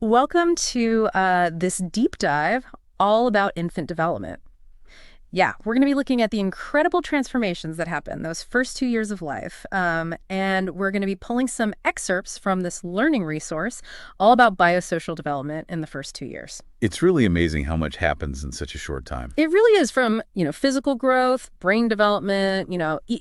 Welcome to this deep dive all about infant development. Yeah, we're going to be looking at the incredible transformations that happen those first 2 years of life. And we're going to be pulling some excerpts from this learning resource all about biosocial development in the first 2 years. It's really amazing how much happens in such a short time. It really is from, physical growth, brain development,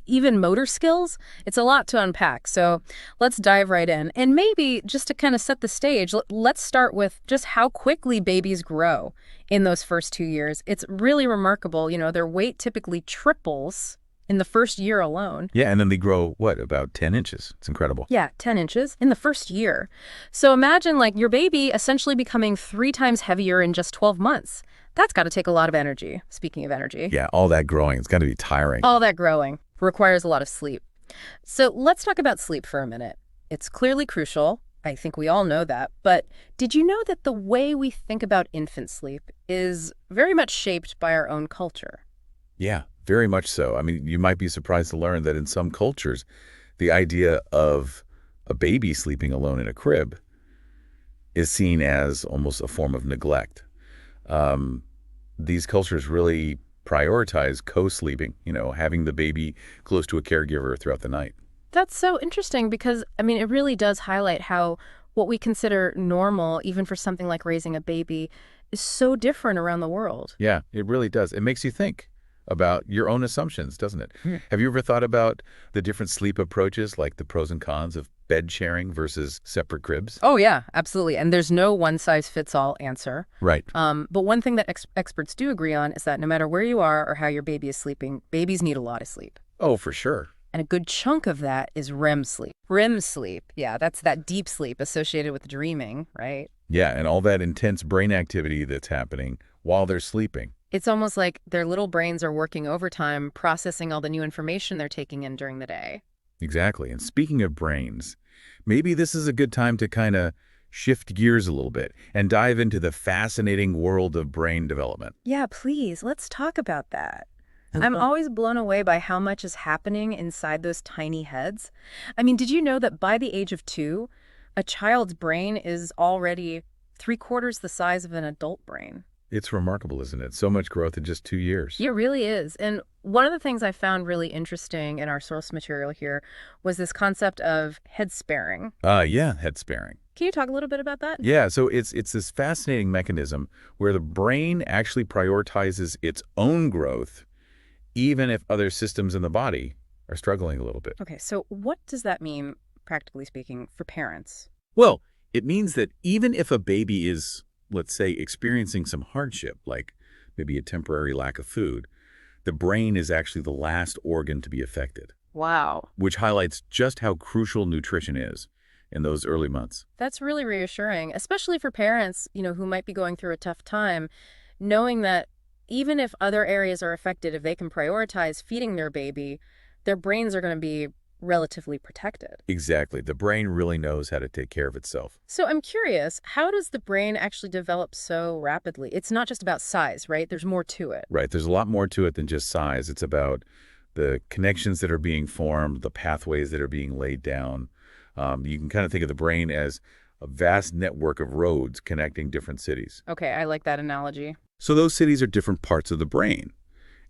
even motor skills. It's a lot to unpack. So let's dive right in. And maybe just to kind of set the stage, let's start with just how quickly babies grow in those first 2 years. It's really remarkable. Their weight typically triples in the first year alone. Yeah, and then they grow, about 10 inches? It's incredible. Yeah, 10 inches in the first year. So imagine like your baby essentially becoming 3 times heavier in just 12 months. That's got to take a lot of energy, speaking of energy. Yeah, all that growing, it's got to be tiring. All that growing requires a lot of sleep. So let's talk about sleep for a minute. It's clearly crucial. I think we all know that. But did you know that the way we think about infant sleep is very much shaped by our own culture? Yeah, very much so. I mean, you might be surprised to learn that in some cultures, the idea of a baby sleeping alone in a crib is seen as almost a form of neglect. These cultures really prioritize co-sleeping, having the baby close to a caregiver throughout the night. That's so interesting because, it really does highlight how what we consider normal, even for something like raising a baby, is so different around the world. Yeah, it really does. It makes you think about your own assumptions, doesn't it? Have you ever thought about the different sleep approaches, like the pros and cons of bed sharing versus separate cribs? Oh, yeah, absolutely. And there's no one-size-fits-all answer. Right. But one thing that experts do agree on is that no matter where you are or how your baby is sleeping, babies need a lot of sleep. Oh, for sure. And a good chunk of that is REM sleep. REM sleep, yeah, that's that deep sleep associated with dreaming, right? Yeah, and all that intense brain activity that's happening while they're sleeping. It's almost like their little brains are working overtime, processing all the new information they're taking in during the day. Exactly. And speaking of brains, maybe this is a good time to kind of shift gears a little bit and dive into the fascinating world of brain development. Yeah, please, let's talk about that. I'm always blown away by how much is happening inside those tiny heads. Did you know that by the age of 2, a child's brain is already 3/4 the size of an adult brain? It's remarkable, isn't it? So much growth in just 2 years. It really is. And one of the things I found really interesting in our source material here was this concept of head sparing. Yeah, head sparing. Can you talk a little bit about that? Yeah, so it's this fascinating mechanism where the brain actually prioritizes its own growth even if other systems in the body are struggling a little bit. Okay, so what does that mean, practically speaking, for parents? Well, it means that even if a baby is, let's say, experiencing some hardship, like maybe a temporary lack of food, the brain is actually the last organ to be affected. Wow. Which highlights just how crucial nutrition is in those early months. That's really reassuring, especially for parents, who might be going through a tough time, knowing that even if other areas are affected, if they can prioritize feeding their baby, their brains are going to be relatively protected. Exactly. The brain really knows how to take care of itself. So I'm curious, how does the brain actually develop so rapidly? It's not just about size, right? There's more to it. Right. There's a lot more to it than just size. It's about the connections that are being formed, the pathways that are being laid down. You can kind of think of the brain as a vast network of roads connecting different cities. Okay, I like that analogy. So those cities are different parts of the brain.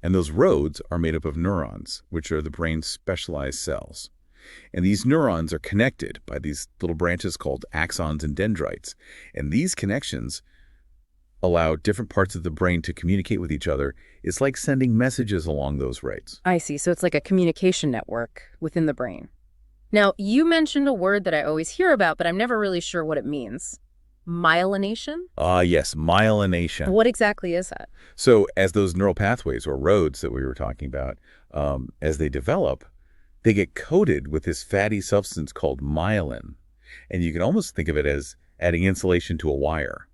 And those roads are made up of neurons, which are the brain's specialized cells. And these neurons are connected by these little branches called axons and dendrites. And these connections allow different parts of the brain to communicate with each other. It's like sending messages along those rates. I see. So it's like a communication network within the brain. Now, you mentioned a word that I always hear about, but I'm never really sure what it means. Myelination? Yes, myelination. What exactly is that? So as those neural pathways or roads that we were talking about, as they develop, they get coated with this fatty substance called myelin. And you can almost think of it as adding insulation to a wire.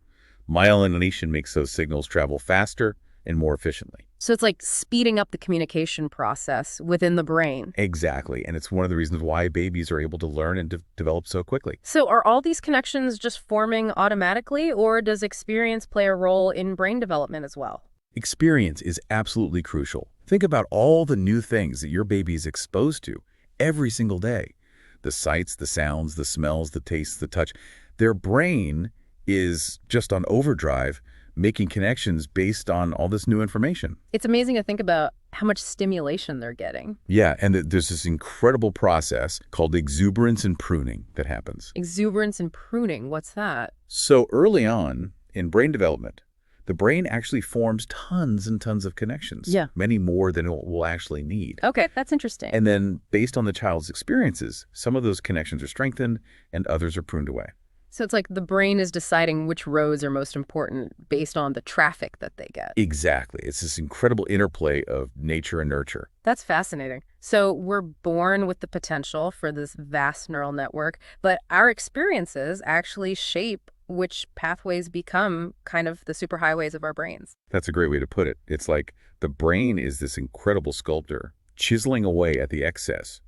Myelination makes those signals travel faster and more efficiently. So it's like speeding up the communication process within the brain. Exactly. And it's one of the reasons why babies are able to learn and develop so quickly. So are all these connections just forming automatically, or does experience play a role in brain development as well? Experience is absolutely crucial. Think about all the new things that your baby is exposed to every single day. The sights, the sounds, the smells, the tastes, the touch. Their brain is just on overdrive, making connections based on all this new information. It's amazing to think about how much stimulation they're getting. Yeah, and there's this incredible process called exuberance and pruning that happens. Exuberance and pruning, what's that? So early on in brain development, the brain actually forms tons and tons of connections, Yeah. many more than it will actually need. Okay, that's interesting. And then based on the child's experiences, some of those connections are strengthened and others are pruned away. So it's like the brain is deciding which roads are most important based on the traffic that they get. Exactly. It's this incredible interplay of nature and nurture. That's fascinating. So we're born with the potential for this vast neural network, but our experiences actually shape which pathways become kind of the superhighways of our brains. That's a great way to put it. It's like the brain is this incredible sculptor chiseling away at the excess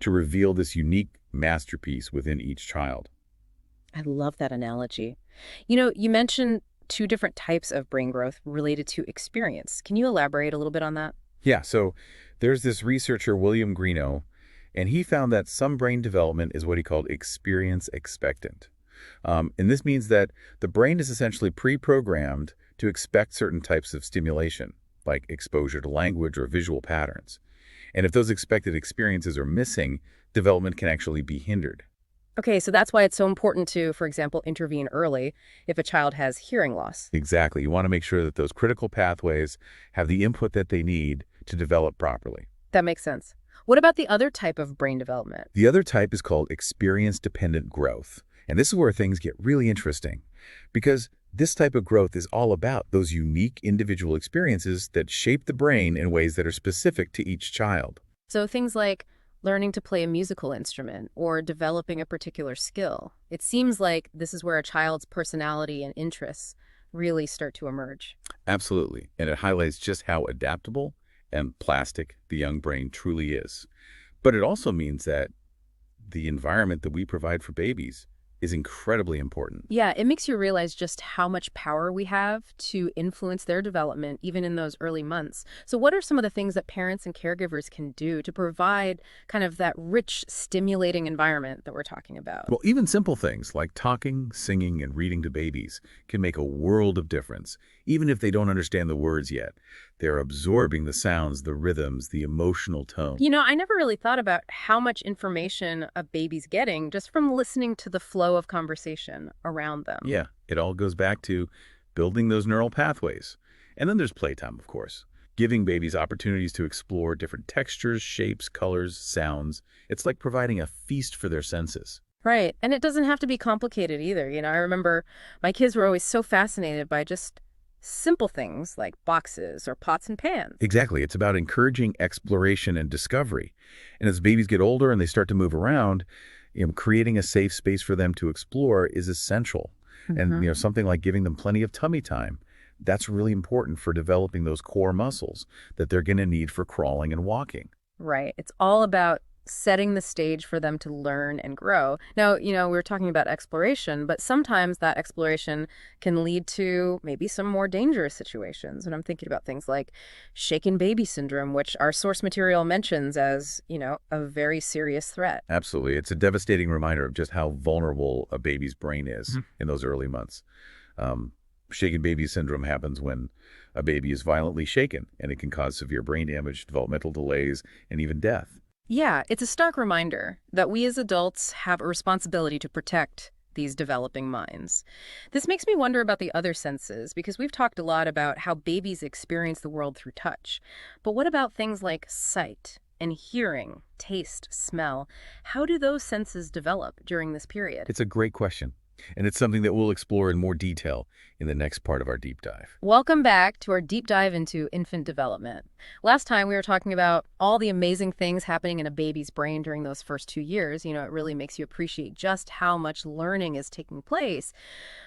to reveal this unique masterpiece within each child. I love that analogy. You mentioned two different types of brain growth related to experience. Can you elaborate a little bit on that? Yeah, so there's this researcher, William Greenough, and he found that some brain development is what he called experience expectant. And this means that the brain is essentially pre-programmed to expect certain types of stimulation, like exposure to language or visual patterns. And if those expected experiences are missing, development can actually be hindered. Okay, so that's why it's so important to, for example, intervene early if a child has hearing loss. Exactly. You want to make sure that those critical pathways have the input that they need to develop properly. That makes sense. What about the other type of brain development? The other type is called experience-dependent growth. And this is where things get really interesting, because this type of growth is all about those unique individual experiences that shape the brain in ways that are specific to each child. So things like learning to play a musical instrument or developing a particular skill. It seems like this is where a child's personality and interests really start to emerge. Absolutely. And it highlights just how adaptable and plastic the young brain truly is. But it also means that the environment that we provide for babies is incredibly important. Yeah, it makes you realize just how much power we have to influence their development, even in those early months. So what are some of the things that parents and caregivers can do to provide kind of that rich, stimulating environment that we're talking about? Well, even simple things like talking, singing, and reading to babies can make a world of difference. Even if they don't understand the words yet, they're absorbing the sounds, the rhythms, the emotional tone. I never really thought about how much information a baby's getting just from listening to the flow of conversation around them. Yeah, it all goes back to building those neural pathways. And then there's playtime, of course. Giving babies opportunities to explore different textures, shapes, colors, sounds. It's like providing a feast for their senses. Right. And it doesn't have to be complicated either. I remember my kids were always so fascinated by just simple things like boxes or pots and pans. Exactly. It's about encouraging exploration and discovery. And as babies get older and they start to move around, creating a safe space for them to explore is essential. And something like giving them plenty of tummy time, that's really important for developing those core muscles that they're going to need for crawling and walking. Right. It's all about setting the stage for them to learn and grow. Now, we were talking about exploration, but sometimes that exploration can lead to maybe some more dangerous situations. And I'm thinking about things like shaken baby syndrome, which our source material mentions as, a very serious threat. Absolutely. It's a devastating reminder of just how vulnerable a baby's brain is in those early months. Shaken baby syndrome happens when a baby is violently shaken, and it can cause severe brain damage, developmental delays, and even death. Yeah, it's a stark reminder that we as adults have a responsibility to protect these developing minds. This makes me wonder about the other senses, because we've talked a lot about how babies experience the world through touch. But what about things like sight and hearing, taste, smell? How do those senses develop during this period? It's a great question, and it's something that we'll explore in more detail in the next part of our deep dive. Welcome back to our deep dive into infant development. Last time we were talking about all the amazing things happening in a baby's brain during those first 2 years. It really makes you appreciate just how much learning is taking place.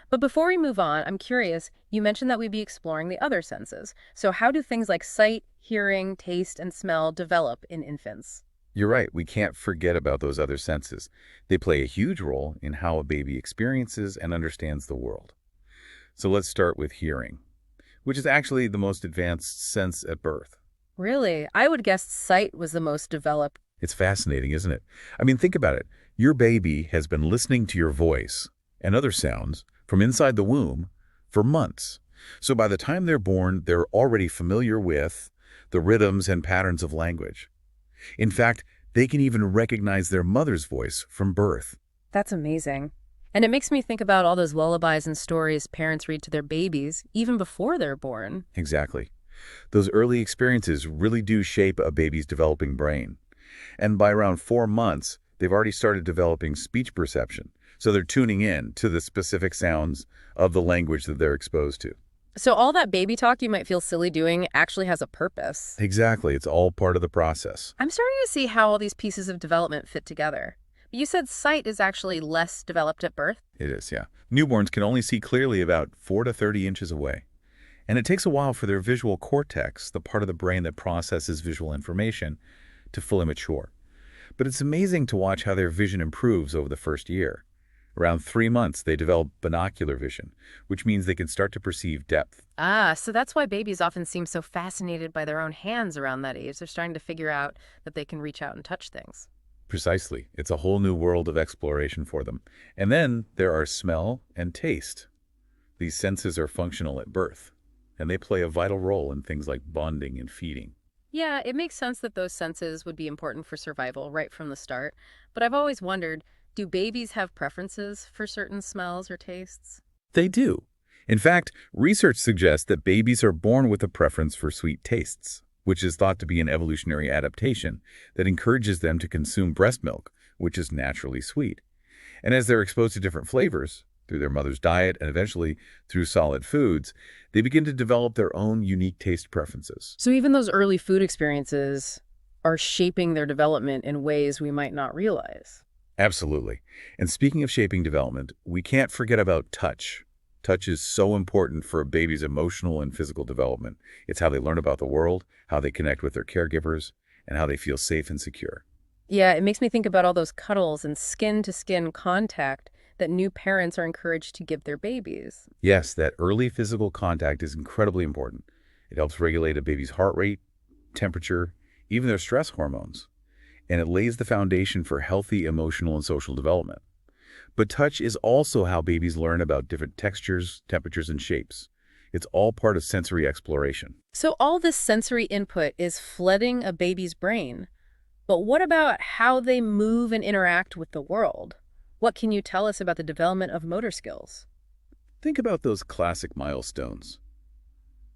But before we move on, I'm curious, you mentioned that we'd be exploring the other senses. So how do things like sight, hearing, taste, and smell develop in infants? You're right. We can't forget about those other senses. They play a huge role in how a baby experiences and understands the world. So let's start with hearing, which is actually the most advanced sense at birth. Really? I would guess sight was the most developed. It's fascinating, isn't it? I mean, think about it. Your baby has been listening to your voice and other sounds from inside the womb for months. So by the time they're born, they're already familiar with the rhythms and patterns of language. In fact, they can even recognize their mother's voice from birth. That's amazing. And it makes me think about all those lullabies and stories parents read to their babies even before they're born. Exactly. Those early experiences really do shape a baby's developing brain. And by around 4 months, they've already started developing speech perception. So they're tuning in to the specific sounds of the language that they're exposed to. So all that baby talk you might feel silly doing actually has a purpose. Exactly. It's all part of the process. I'm starting to see how all these pieces of development fit together. But you said sight is actually less developed at birth? It is, yeah. Newborns can only see clearly about 4 to 30 inches away. And it takes a while for their visual cortex, the part of the brain that processes visual information, to fully mature. But it's amazing to watch how their vision improves over the first year. Around 3 months, they develop binocular vision, which means they can start to perceive depth. Ah, so that's why babies often seem so fascinated by their own hands around that age. They're starting to figure out that they can reach out and touch things. Precisely. It's a whole new world of exploration for them. And then there are smell and taste. These senses are functional at birth, and they play a vital role in things like bonding and feeding. Yeah, it makes sense that those senses would be important for survival right from the start. But I've always wondered, do babies have preferences for certain smells or tastes? They do. In fact, research suggests that babies are born with a preference for sweet tastes, which is thought to be an evolutionary adaptation that encourages them to consume breast milk, which is naturally sweet. And as they're exposed to different flavors, through their mother's diet and eventually through solid foods, they begin to develop their own unique taste preferences. So even those early food experiences are shaping their development in ways we might not realize. Absolutely. And speaking of shaping development, we can't forget about touch. Touch is so important for a baby's emotional and physical development. It's how they learn about the world, how they connect with their caregivers, and how they feel safe and secure. Yeah, it makes me think about all those cuddles and skin-to-skin contact that new parents are encouraged to give their babies. Yes, that early physical contact is incredibly important. It helps regulate a baby's heart rate, temperature, even their stress hormones. And it lays the foundation for healthy emotional and social development. But touch is also how babies learn about different textures, temperatures, and shapes. It's all part of sensory exploration. So all this sensory input is flooding a baby's brain. But what about how they move and interact with the world? What can you tell us about the development of motor skills? Think about those classic milestones.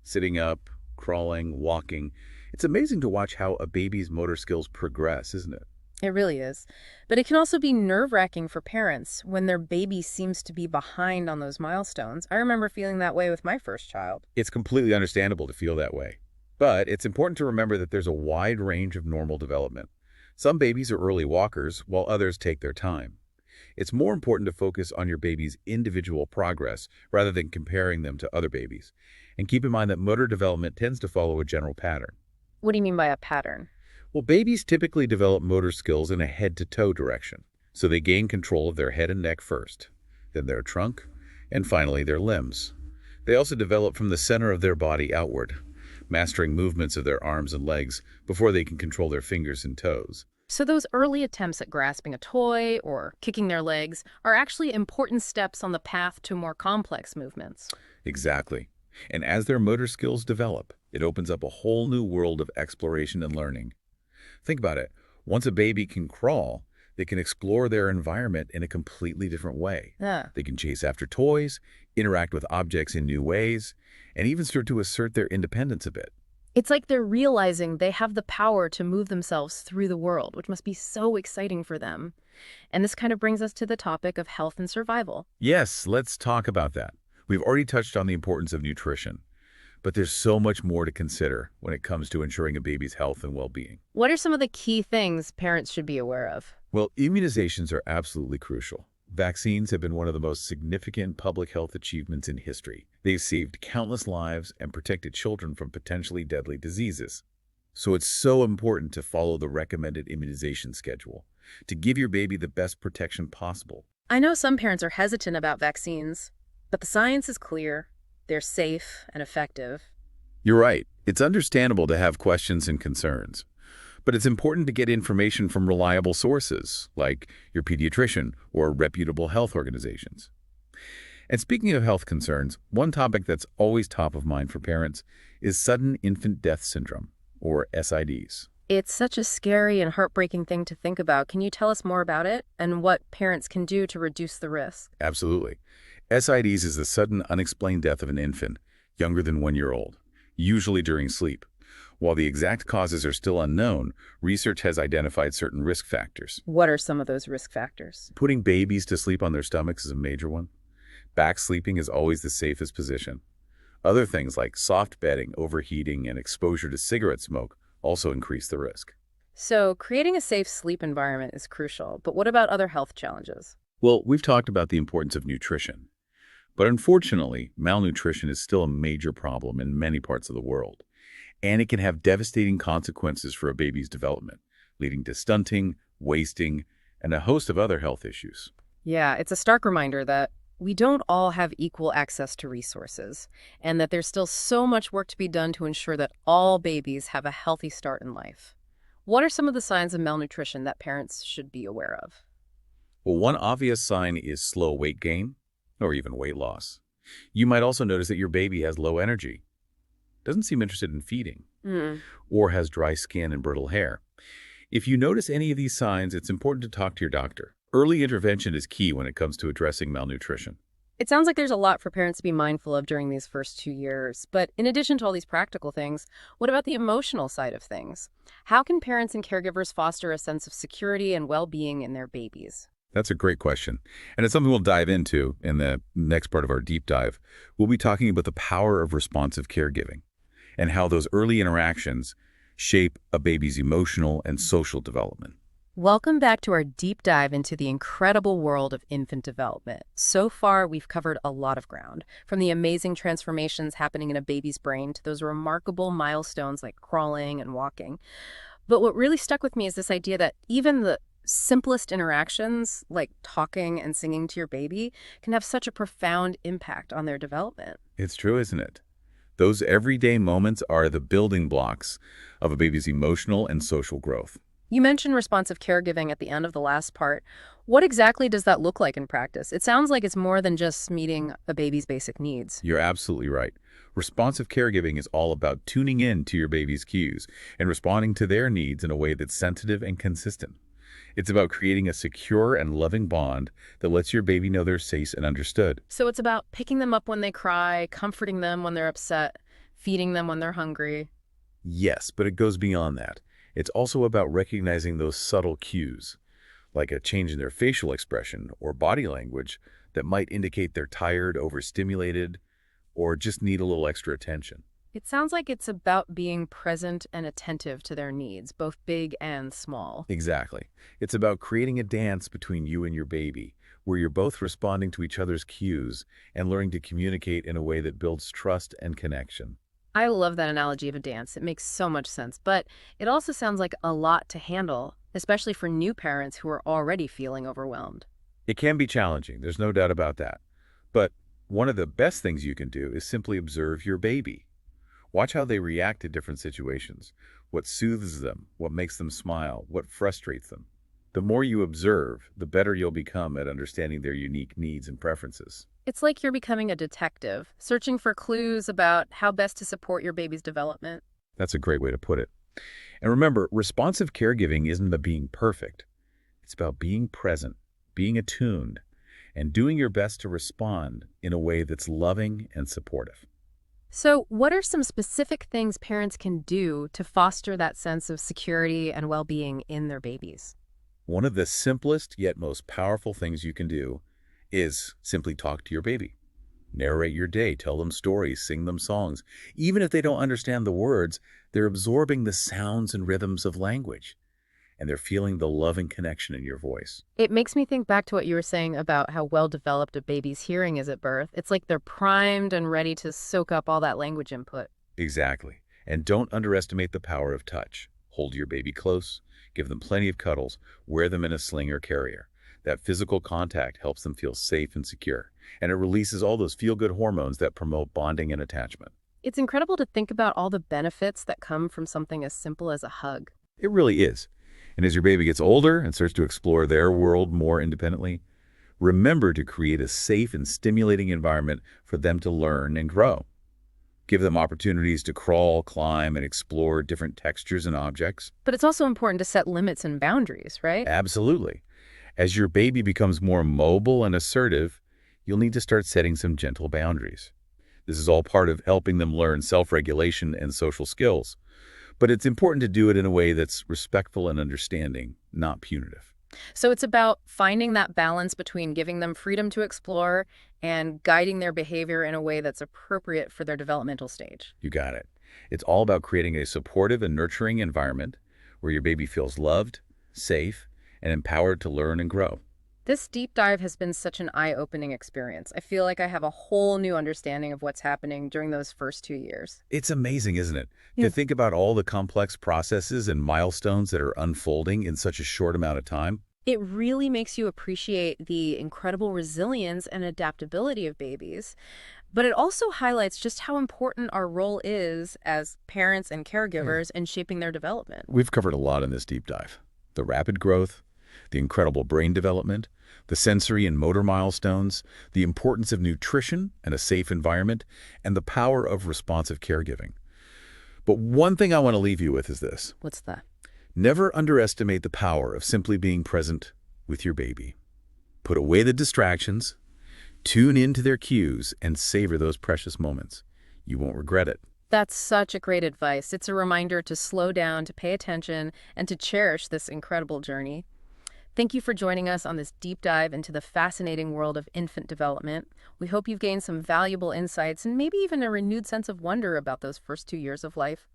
Sitting up, crawling, walking. It's amazing to watch how a baby's motor skills progress, isn't it? It really is. But it can also be nerve-wracking for parents when their baby seems to be behind on those milestones. I remember feeling that way with my first child. It's completely understandable to feel that way. But it's important to remember that there's a wide range of normal development. Some babies are early walkers, while others take their time. It's more important to focus on your baby's individual progress rather than comparing them to other babies. And keep in mind that motor development tends to follow a general pattern. What do you mean by a pattern? Well, babies typically develop motor skills in a head-to-toe direction, so they gain control of their head and neck first, then their trunk, and finally their limbs. They also develop from the center of their body outward, mastering movements of their arms and legs before they can control their fingers and toes. So those early attempts at grasping a toy or kicking their legs are actually important steps on the path to more complex movements. Exactly. And as their motor skills develop, it opens up a whole new world of exploration and learning. Think about it. Once a baby can crawl, they can explore their environment in a completely different way. Yeah. They can chase after toys, interact with objects in new ways, and even start to assert their independence a bit. It's like they're realizing they have the power to move themselves through the world, which must be so exciting for them. And this kind of brings us to the topic of health and survival. Yes, let's talk about that. We've already touched on the importance of nutrition, but there's so much more to consider when it comes to ensuring a baby's health and well-being. What are some of the key things parents should be aware of? Well, immunizations are absolutely crucial. Vaccines have been one of the most significant public health achievements in history. They've saved countless lives and protected children from potentially deadly diseases. So it's so important to follow the recommended immunization schedule to give your baby the best protection possible. I know some parents are hesitant about vaccines, but the science is clear. They're safe and effective. You're right. It's understandable to have questions and concerns. But it's important to get information from reliable sources, like your pediatrician or reputable health organizations. And speaking of health concerns, one topic that's always top of mind for parents is sudden infant death syndrome, or SIDs. It's such a scary and heartbreaking thing to think about. Can you tell us more about it and what parents can do to reduce the risk? Absolutely. SIDs is the sudden unexplained death of an infant, younger than 1 year old, usually during sleep. While the exact causes are still unknown, research has identified certain risk factors. What are some of those risk factors? Putting babies to sleep on their stomachs is a major one. Back sleeping is always the safest position. Other things like soft bedding, overheating, and exposure to cigarette smoke also increase the risk. So, creating a safe sleep environment is crucial, but what about other health challenges? Well, we've talked about the importance of nutrition. But unfortunately, malnutrition is still a major problem in many parts of the world. And it can have devastating consequences for a baby's development, leading to stunting, wasting, and a host of other health issues. Yeah, it's a stark reminder that we don't all have equal access to resources, and that there's still so much work to be done to ensure that all babies have a healthy start in life. What are some of the signs of malnutrition that parents should be aware of? Well, one obvious sign is slow weight gain, or even weight loss. You might also notice that your baby has low energy, doesn't seem interested in feeding, Mm. or has dry skin and brittle hair. If you notice any of these signs, it's important to talk to your doctor. Early intervention is key when it comes to addressing malnutrition. It sounds like there's a lot for parents to be mindful of during these first 2 years. But in addition to all these practical things, what about the emotional side of things? How can parents and caregivers foster a sense of security and well-being in their babies? That's a great question. And it's something we'll dive into in the next part of our deep dive. We'll be talking about the power of responsive caregiving and how those early interactions shape a baby's emotional and social development. Welcome back to our deep dive into the incredible world of infant development. So far, we've covered a lot of ground, from the amazing transformations happening in a baby's brain to those remarkable milestones like crawling and walking. But what really stuck with me is this idea that even the simplest interactions, like talking and singing to your baby, can have such a profound impact on their development. It's true, isn't it? Those everyday moments are the building blocks of a baby's emotional and social growth. You mentioned responsive caregiving at the end of the last part. What exactly does that look like in practice? It sounds like it's more than just meeting a baby's basic needs. You're absolutely right. Responsive caregiving is all about tuning in to your baby's cues and responding to their needs in a way that's sensitive and consistent. It's about creating a secure and loving bond that lets your baby know they're safe and understood. So it's about picking them up when they cry, comforting them when they're upset, feeding them when they're hungry. Yes, but it goes beyond that. It's also about recognizing those subtle cues, like a change in their facial expression or body language that might indicate they're tired, overstimulated, or just need a little extra attention. It sounds like it's about being present and attentive to their needs, both big and small. Exactly. It's about creating a dance between you and your baby, where you're both responding to each other's cues and learning to communicate in a way that builds trust and connection. I love that analogy of a dance. It makes so much sense, but it also sounds like a lot to handle, especially for new parents who are already feeling overwhelmed. It can be challenging, there's no doubt about that. But one of the best things you can do is simply observe your baby. Watch how they react to different situations, what soothes them, what makes them smile, what frustrates them. The more you observe, the better you'll become at understanding their unique needs and preferences. It's like you're becoming a detective, searching for clues about how best to support your baby's development. That's a great way to put it. And remember, responsive caregiving isn't about being perfect. It's about being present, being attuned, and doing your best to respond in a way that's loving and supportive. So, what are some specific things parents can do to foster that sense of security and well-being in their babies? One of the simplest yet most powerful things you can do is simply talk to your baby. Narrate your day, tell them stories, sing them songs. Even if they don't understand the words, they're absorbing the sounds and rhythms of language, and they're feeling the loving connection in your voice. It makes me think back to what you were saying about how well-developed a baby's hearing is at birth. It's like they're primed and ready to soak up all that language input. Exactly. And don't underestimate the power of touch. Hold your baby close, give them plenty of cuddles, wear them in a sling or carrier. That physical contact helps them feel safe and secure, and it releases all those feel-good hormones that promote bonding and attachment. It's incredible to think about all the benefits that come from something as simple as a hug. It really is. And as your baby gets older and starts to explore their world more independently, Remember to create a safe and stimulating environment for them to learn and grow. Give them opportunities to crawl, climb, and explore different textures and objects. But it's also important to set limits and boundaries, right? Absolutely. As your baby becomes more mobile and assertive, you'll need to start setting some gentle boundaries. This is all part of helping them learn self-regulation and social skills. But it's important to do it in a way that's respectful and understanding, not punitive. So it's about finding that balance between giving them freedom to explore and guiding their behavior in a way that's appropriate for their developmental stage. You got it. It's all about creating a supportive and nurturing environment where your baby feels loved, safe, and empowered to learn and grow. This deep dive has been such an eye-opening experience. I feel like I have a whole new understanding of what's happening during those first 2 years. It's amazing, isn't it? Yeah. To think about all the complex processes and milestones that are unfolding in such a short amount of time. It really makes you appreciate the incredible resilience and adaptability of babies, but it also highlights just how important our role is as parents and caregivers in shaping their development. We've covered a lot in this deep dive. The rapid growth, the incredible brain development, the sensory and motor milestones, the importance of nutrition and a safe environment, and the power of responsive caregiving. But one thing I want to leave you with is this. What's that? Never underestimate the power of simply being present with your baby. Put away the distractions, tune into their cues, and savor those precious moments. You won't regret it. That's such a great advice. It's a reminder to slow down, to pay attention, and to cherish this incredible journey. Thank you for joining us on this deep dive into the fascinating world of infant development. We hope you've gained some valuable insights and maybe even a renewed sense of wonder about those first 2 years of life.